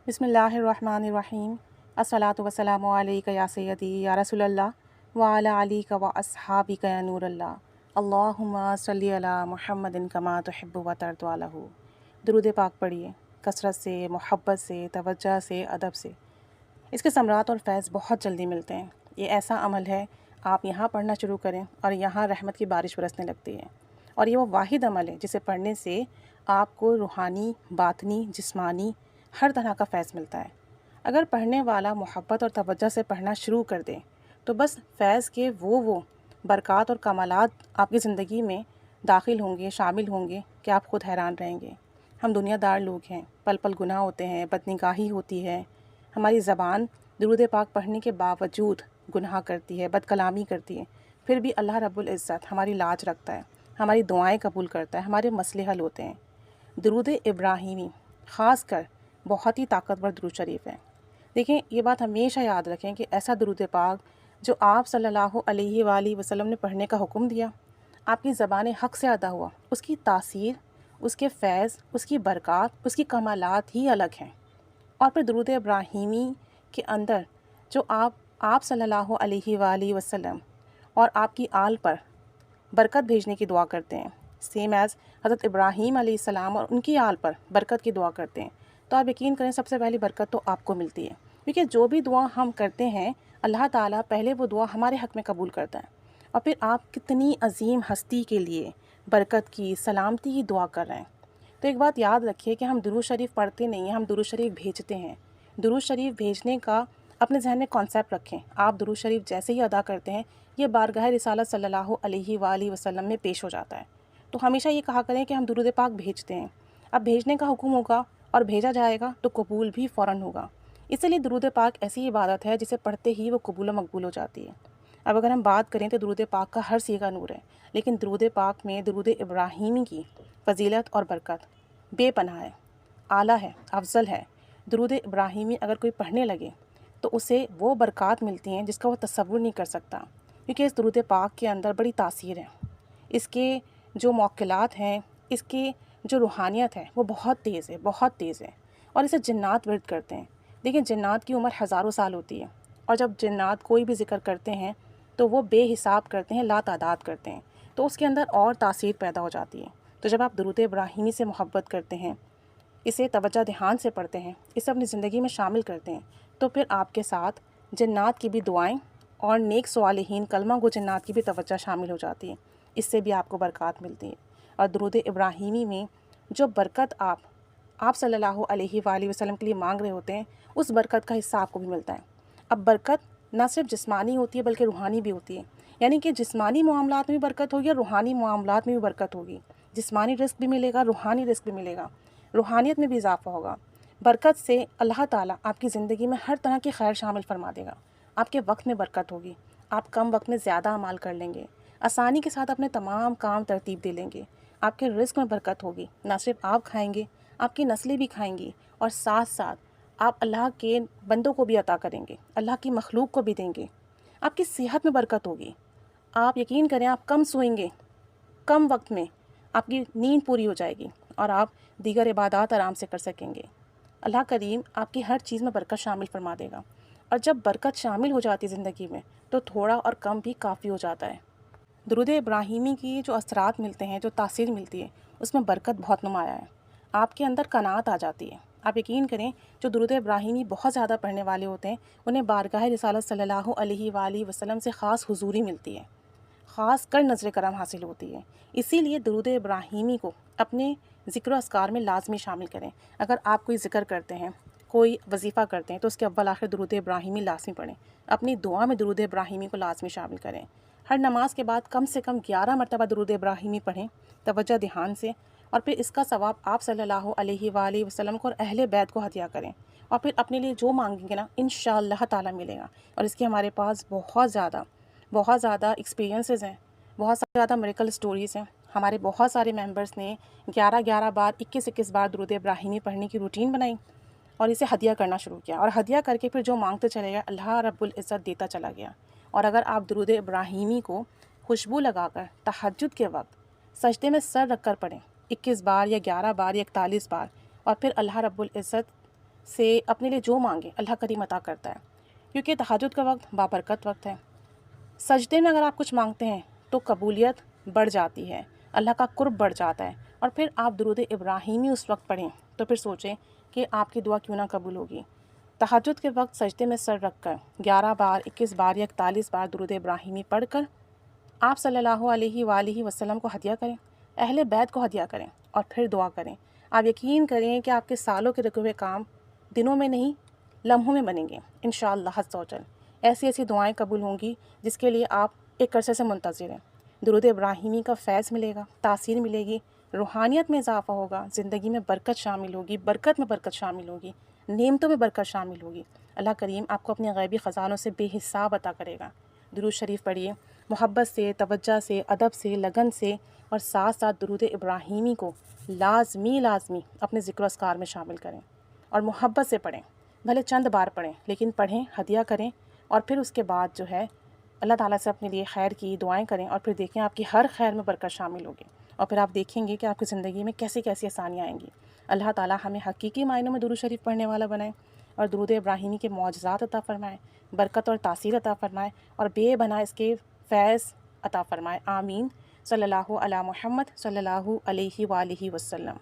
بسم اللہ الرحمن الرحیم الصلاۃ والسلام علیک یا سیدی یا رسول اللہ وعلی علیک و اصحابک یا نور اللہ اللہم صلی علی محمد کما تحب و ترضی عنہ۔ درود پاک پڑھیے کثرت سے، محبت سے، توجہ سے، ادب سے۔ اس کے ثمرات اور فیض بہت جلدی ملتے ہیں۔ یہ ایسا عمل ہے، آپ یہاں پڑھنا شروع کریں اور یہاں رحمت کی بارش برسنے لگتی ہے، اور یہ وہ واحد عمل ہے جسے پڑھنے سے آپ کو روحانی، باطنی، جسمانی ہر طرح کا فیض ملتا ہے۔ اگر پڑھنے والا محبت اور توجہ سے پڑھنا شروع کر دے تو بس فیض کے وہ برکات اور کمالات آپ کی زندگی میں داخل ہوں گے، شامل ہوں گے کہ آپ خود حیران رہیں گے۔ ہم دنیا دار لوگ ہیں، پل پل گناہ ہوتے ہیں، بدنگاہی ہوتی ہے، ہماری زبان درود پاک پڑھنے کے باوجود گناہ کرتی ہے، بد کلامی کرتی ہے، پھر بھی اللہ رب العزت ہماری لاج رکھتا ہے، ہماری دعائیں قبول کرتا ہے، ہمارے مسئلے حل ہوتے ہیں۔ درود ابراہیمی خاص کر بہت ہی طاقتور درود شریف ہے۔ دیکھیں، یہ بات ہمیشہ یاد رکھیں کہ ایسا درود پاک جو آپ صلی اللہ علیہ وآلہ وسلم نے پڑھنے کا حکم دیا، آپ کی زبان حق سے ادا ہوا، اس کی تاثیر، اس کے فیض، اس کی برکات، اس کی کمالات ہی الگ ہیں۔ اور پھر درود ابراہیمی کے اندر جو آپ صلی اللہ علیہ وآلہ وسلم اور آپ کی آل پر برکت بھیجنے کی دعا کرتے ہیں، سیم ایز حضرت ابراہیم علیہ السلام اور ان کی آل پر برکت کی دعا کرتے ہیں، تو آپ یقین کریں سب سے پہلی برکت تو آپ کو ملتی ہے، کیونکہ جو بھی دعا ہم کرتے ہیں اللہ تعالیٰ پہلے وہ دعا ہمارے حق میں قبول کرتا ہے، اور پھر آپ کتنی عظیم ہستی کے لیے برکت کی، سلامتی کی دعا کر رہے ہیں۔ تو ایک بات یاد رکھیے کہ ہم درود شریف پڑھتے نہیں ہیں، ہم درود شریف بھیجتے ہیں۔ درود شریف بھیجنے کا اپنے ذہن میں کانسیپٹ رکھیں۔ آپ درود شریف جیسے ہی ادا کرتے ہیں، یہ بارگاہ رسالت صلی اللہ علیہ وآلہ وسلم میں پیش ہو جاتا ہے۔ تو ہمیشہ یہ کہا کریں کہ ہم درود پاک بھیجتے ہیں۔ اب بھیجنے کا حکم ہوگا اور بھیجا جائے گا تو قبول بھی فوراً ہوگا۔ اسی لیے درود پاک ایسی عبادت ہے جسے پڑھتے ہی وہ قبول و مقبول ہو جاتی ہے۔ اب اگر ہم بات کریں تو درود پاک کا ہر صیغہ نور ہے، لیکن درود پاک میں درود ابراہیمی کی فضیلت اور برکت بے پناہ ہے، اعلیٰ ہے، افضل ہے۔ درود ابراہیمی اگر کوئی پڑھنے لگے تو اسے وہ برکات ملتی ہیں جس کا وہ تصور نہیں کر سکتا، کیونکہ اس درود پاک کے اندر بڑی تاثیر ہے۔ اس کے جو موکلات ہیں، اس کی جو روحانیت ہے وہ بہت تیز ہے، بہت تیز ہے، اور اسے جنات ورد کرتے ہیں۔ دیکھیں، جنات کی عمر ہزاروں سال ہوتی ہے، اور جب جنات کوئی بھی ذکر کرتے ہیں تو وہ بے حساب کرتے ہیں، لا تعداد کرتے ہیں، تو اس کے اندر اور تاثیر پیدا ہو جاتی ہے۔ تو جب آپ درود ابراہیمی سے محبت کرتے ہیں، اسے توجہ دھیان سے پڑھتے ہیں، اسے اپنی زندگی میں شامل کرتے ہیں، تو پھر آپ کے ساتھ جنات کی بھی دعائیں اور نیک صالحین کلمہ گو جنات کی بھی توجہ شامل ہو جاتی ہے، اس سے بھی آپ کو برکات ملتی ہے۔ اور درود ابراہیمی میں جو برکت آپ صلی اللہ علیہ وآلہ وسلم کے لیے مانگ رہے ہوتے ہیں، اس برکت کا حصہ آپ کو بھی ملتا ہے۔ اب برکت نہ صرف جسمانی ہوتی ہے بلکہ روحانی بھی ہوتی ہے، یعنی کہ جسمانی معاملات میں بھی برکت ہوگی اور روحانی معاملات میں بھی برکت ہوگی۔ جسمانی رزق بھی ملے گا، روحانی رزق بھی ملے گا، روحانیت میں بھی اضافہ ہوگا۔ برکت سے اللہ تعالیٰ آپ کی زندگی میں ہر طرح کی خیر شامل فرما دے گا۔ آپ کے وقت میں برکت ہوگی، آپ کم وقت میں زیادہ اعمال کر لیں گے، آسانی کے ساتھ اپنے تمام کام ترتیب دے لیں گے۔ آپ کے رزق میں برکت ہوگی، نہ صرف آپ کھائیں گے، آپ کی نسلیں بھی کھائیں گی، اور ساتھ ساتھ آپ اللہ کے بندوں کو بھی عطا کریں گے، اللہ کی مخلوق کو بھی دیں گے۔ آپ کی صحت میں برکت ہوگی، آپ یقین کریں آپ کم سوئیں گے، کم وقت میں آپ کی نیند پوری ہو جائے گی، اور آپ دیگر عبادات آرام سے کر سکیں گے۔ اللہ کریم آپ کی ہر چیز میں برکت شامل فرما دے گا، اور جب برکت شامل ہو جاتی زندگی میں تو تھوڑا اور کم بھی کافی ہو جاتا ہے۔ درود ابراہیمی کی جو اثرات ملتے ہیں، جو تاثیر ملتی ہے، اس میں برکت بہت نمایاں ہے۔ آپ کے اندر قناعت آ جاتی ہے۔ آپ یقین کریں جو درود ابراہیمی بہت زیادہ پڑھنے والے ہوتے ہیں، انہیں بارگاہ رسالت صلی اللہ علیہ وآلہ وسلم سے خاص حضوری ملتی ہے، خاص کر نظر کرم حاصل ہوتی ہے۔ اسی لیے درود ابراہیمی کو اپنے ذکر و اذکار میں لازمی شامل کریں۔ اگر آپ کوئی ذکر کرتے ہیں، کوئی وظیفہ کرتے ہیں، تو اس کے اول آخر درود ابراہیمی لازمی پڑھیں۔ اپنی دعا میں درود ابراہیمی کو لازمی شامل کریں۔ ہر نماز کے بعد کم سے کم 11 مرتبہ درود ابراہیمی پڑھیں توجہ دھیان سے، اور پھر اس کا ثواب آپ صلی اللہ علیہ وآلہ وسلم کو اور اہل بیت کو ہدیہ کریں، اور پھر اپنے لیے جو مانگیں گے نا انشاءاللہ تعالیٰ ملے گا۔ اور اس کے ہمارے پاس بہت زیادہ ایکسپیرینسز ہیں، بہت زیادہ میریکل سٹوریز ہیں۔ ہمارے بہت سارے ممبرس نے 11 بار 21 بار درود ابراہیمی پڑھنے کی روٹین بنائی اور اسے ہدیہ کرنا شروع کیا، اور ہدیہ کر کے پھر جو مانگتے چلے گئے اللہ رب العزت دیتا چلا گیا۔ اور اگر آپ درود ابراہیمی کو خوشبو لگا کر تہجد کے وقت سجدے میں سر رکھ کر پڑھیں 21 بار یا 11 بار یا 41 بار، اور پھر اللہ رب العزت سے اپنے لیے جو مانگے اللہ کریم عطا کرتا ہے، کیونکہ تہجد کا وقت بابرکت وقت ہے۔ سجدے میں اگر آپ کچھ مانگتے ہیں تو قبولیت بڑھ جاتی ہے، اللہ کا قرب بڑھ جاتا ہے، اور پھر آپ درود ابراہیمی اس وقت پڑھیں تو پھر سوچیں کہ آپ کی دعا کیوں نہ قبول ہوگی۔ تہجد کے وقت سجدے میں سر رکھ کر 11 بار 21 بار یا 41 بار درود ابراہیمی پڑھ کر آپ صلی اللہ علیہ وآلہ وسلم کو ہدیہ کریں، اہل بیت کو ہدیہ کریں، اور پھر دعا کریں۔ آپ یقین کریں کہ آپ کے سالوں کے رکے ہوئے کام دنوں میں نہیں لمحوں میں بنیں گے انشاءاللہ عز و جل۔ ایسی ایسی دعائیں قبول ہوں گی جس کے لیے آپ ایک عرصے سے منتظر ہیں۔ درود ابراہیمی کا فیض ملے گا، تاثیر ملے گی، روحانیت میں اضافہ ہوگا، زندگی میں برکت شامل ہوگی، برکت میں برکت شامل ہوگی، نعمتوں میں برکت شامل ہوگی۔ اللہ کریم آپ کو اپنے غیبی خزانوں سے بے حساب عطا کرے گا۔ درود شریف پڑھیے، محبت سے، توجہ سے، ادب سے، لگن سے، اور ساتھ ساتھ درود ابراہیمی کو لازمی اپنے ذکر و اذکار میں شامل کریں، اور محبت سے پڑھیں، بھلے چند بار پڑھیں لیکن پڑھیں، ہدیہ کریں، اور پھر اس کے بعد جو ہے اللہ تعالیٰ سے اپنے لیے خیر کی دعائیں کریں، اور پھر دیکھیں آپ کی ہر خیر میں برکت شامل ہوگی، اور پھر آپ دیکھیں گے کہ آپ کی زندگی میں کیسی کیسی آسانیاں آئیں گی۔ اللہ تعالیٰ ہمیں حقیقی معنوں میں درود شریف پڑھنے والا بنائے، اور درود ابراہیمی کے معجزات عطا فرمائے، برکت اور تاثیر عطا فرمائے، اور بے بنا اس کے فیض عطا فرمائے۔ آمین۔ صلی اللہ علی محمد صلی اللہ علیہ وآلہ وسلم۔